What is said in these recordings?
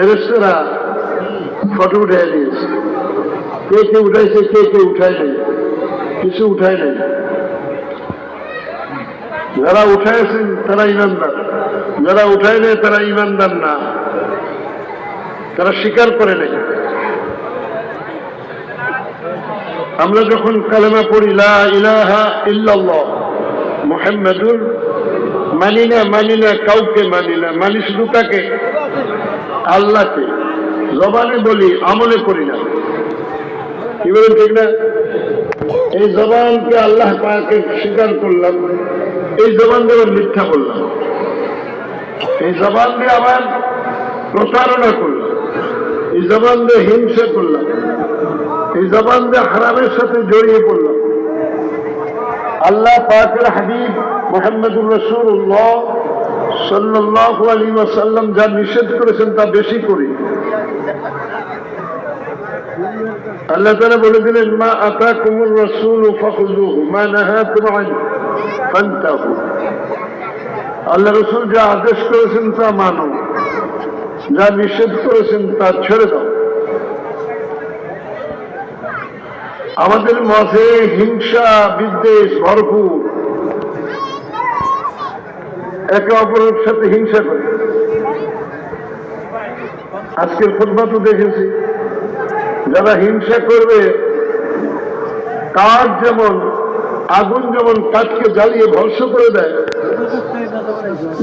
ফেরেশতারা ফটো উঠাই দিয়েছে। কে কে উঠাইছে, কে কে উঠায় নাই, কিছু উঠায় নাই। যারা উঠাইছেন তারা ইমানদার, যারা উঠায় নেয় তারা ইমানদার না, তারা স্বীকার করে নেয়। আমরা যখন কালেমা পড়ি লা ইলাহা ইল্লাল্লাহ মুহাম্মাদুর, মানি না কাউকে, মানি শুধু কাকে? আল্লাহকে। জবানে বলি, আমলে করি না। কি বলেন, ঠিক না? এই জবানকে আল্লাহ পাকে স্বীকার করলাম, এই জবান দিয়ে আবার মিথ্যা বললাম, এই জবান দিয়ে আবার প্রতারণা করলাম, এই জবান দিয়ে হিংসা করলাম, এই জবান দিয়ে হারামের সাথে জড়িয়ে পড়লাম। আল্লাহ পাকের হাবিব মুহাম্মদুর রাসূলুল্লাহ সাল্লাল্লাহু আলাইহি ওয়াসাল্লাম যা নিষেধ করেছেন তা বেশি করি। আল্লাহ তাআলা বলে দিলেন, মা আতাকুমুর রাসূলু ফাখুযুহু মা নাহাকুম আনহু ফান্তাহু। আল্লাহ রাসূল যা আদেশ করেছেন তা মানো, যা নিষেধ করেছেন তা ছেড়ে দাও। আমাদের মাঝে হিংসা বিদ্বেষ ভরপুর, একে অপরের সাথে হিংসা করে। আজকের খুতবা তো দেখেছি, যারা হিংসা করবে, কাঠ যেমন, আগুন যেমন কাঠকে জ্বালিয়ে ধ্বংস করে দেয়,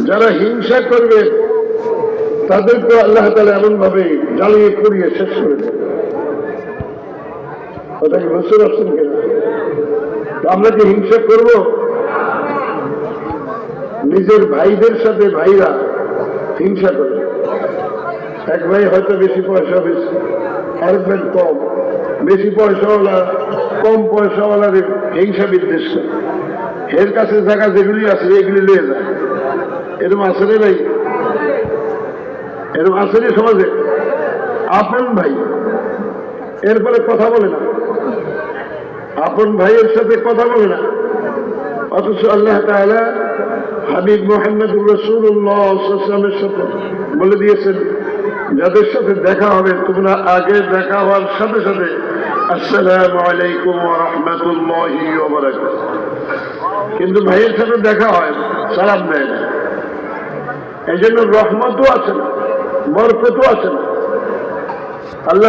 যারা হিংসা করবে তাদেরকে আল্লাহ তাআলা এমন ভাবে জ্বালিয়ে পুড়িয়ে শেষ করে দেয়। ওটাকে বুঝতে পারছেন কিনা? আমরা কি হিংসা করব? নিজের ভাইদের সাথে ভাইরা হিংসা করে। এক ভাই হয়তো বেশি পয়সা বেশি, আরেক ভাই কম, বেশি পয়সাওয়ালা কম পয়সাওয়ালার হিংসা বিদ্বেষ করে। এর কাছে জায়গা যেগুলি আছে এগুলি নিয়ে যায়। এরকম আছে রে ভাই, এরকম আছে রে সমাজে। আপন ভাই এরপরে কথা বলে না, আপন ভাইয়ের সাথে কথা বলে না, অথচ আল্লাহ তাআলা হাবিব মুহাম্মদুর রাসূলুল্লাহ সাল্লাল্লাহু আলাইহি ওয়াসাল্লামের সাথে বলে দিয়েছেন, যাদের সাথে দেখা হবে তোমরা আগে দেখা হওয়ার সাথে সাথে আসসালামু আলাইকুম ওয়া রাহমাতুল্লাহি ওয়া বারাকাতুহু। কিন্তু ভাইয়ের সাথে দেখা হয়, সালাম দেয় না। এই জন্য রহমতও আছে না, বরকতও আছে না। আল্লাহ